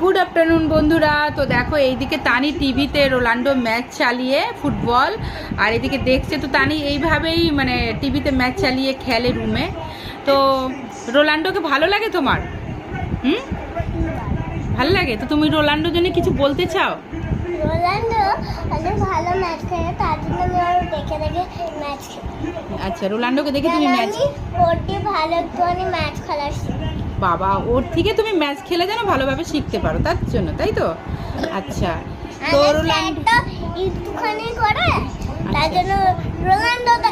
Good afternoon বন্ধুরা। তো দেখো এইদিকে তানি টিভিতে রোনাল্ডো ম্যাচ চালিয়ে ফুটবল, আর এদিকে দেখছে তো তানি এইভাবেই মানে টিভিতে ম্যাচ চালিয়ে খেলে রুমে। তো রোনাল্ডোকে ভালো লাগে তোমার? ভালো লাগে। তো তুমি রোনাল্ডোর জন্য কিছু বলতে চাও? রোনাল্ডো অনেক ভালো ম্যাচ খেলে, তার জন্য আমি আরো দেখে দেখে ম্যাচ খেলি। আচ্ছা, রোনাল্ডোকে দেখে তুমি ম্যাচ ওরটি ভালো একটুখানি ম্যাচ খেলার বাবা, ওর থেকে তুমি ম্যাচ খেলে যেন ভালোভাবে শিখতে পারো, তার জন্য, তাই তো? আচ্ছা, তো রোনাল্ডো একটুখানি করে, তার জন্য রোনাল্ডো তো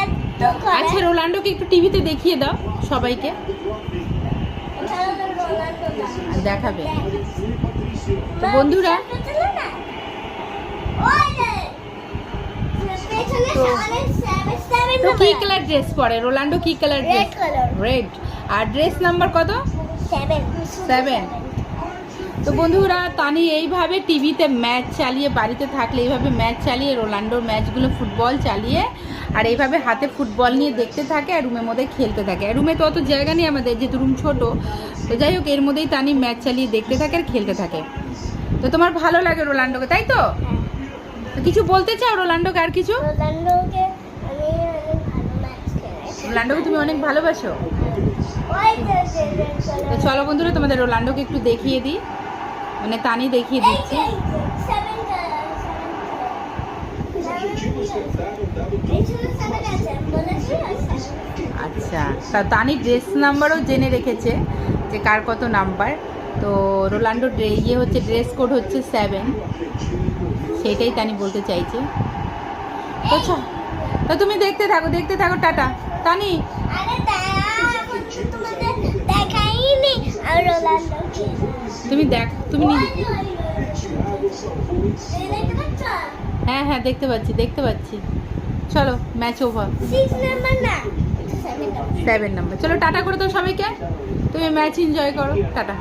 এত করে। আচ্ছা, রোনাল্ডোকে একটু টিভিতে দেখিয়ে দাও সবাইকে, দেখাবে তো বন্ধুরা। তো কি কালার ড্রেস পরে রোনাল্ডো? কি কালার ড্রেস? রেড। আর ড্রেস নাম্বার কত? 7। তো বন্ধুরা, তানি এইভাবে টিভিতে ম্যাচ চালিয়ে, বাড়িতে থাকলে এইভাবে ম্যাচ চালিয়ে, রোনাল্ডোর ম্যাচগুলো ফুটবল চালিয়ে, আর এইভাবে হাতে ফুটবল নিয়ে দেখতে থাকে আর রুমের মধ্যে খেলতে থাকে। আর রুমে তো অত জায়গা নেই আমাদের, যেহেতু রুম ছোট। তো যাই হোক, এর মধ্যেই তানি ম্যাচ চালিয়ে দেখতে থাকে আর খেলতে থাকে। তো তোমার ভালো লাগে রোনাল্ডোকে, তাই তো? কিছু বলতে চাও রোনাল্ডোকে? আর কিছু? রোনাল্ডোকে তুমি অনেক ভালোবাসো। তো চলো বন্ধুরা, তোমাদের রোনাল্ডোকে একটু দেখিয়ে দিই, মানে তানি দেখিয়ে দিচ্ছি। আচ্ছা, তা তানি ড্রেস নাম্বারও জেনে রেখেছে যে কার কত নাম্বার। তো রোনাল্ডোর হচ্ছে ড্রেস কোড হচ্ছে 7, সেটাই তানি বলতে চাইছে। তো তুমি দেখতে থাকো টাটা তানি। তুমি হ্যাঁ দেখতে পাচ্ছি। চলো, ম্যাচ ওভার। 7 নাম্বার। চলো টাটা করে দাও সবাইকে, তুমি ম্যাচ এনজয় করো, টাটা।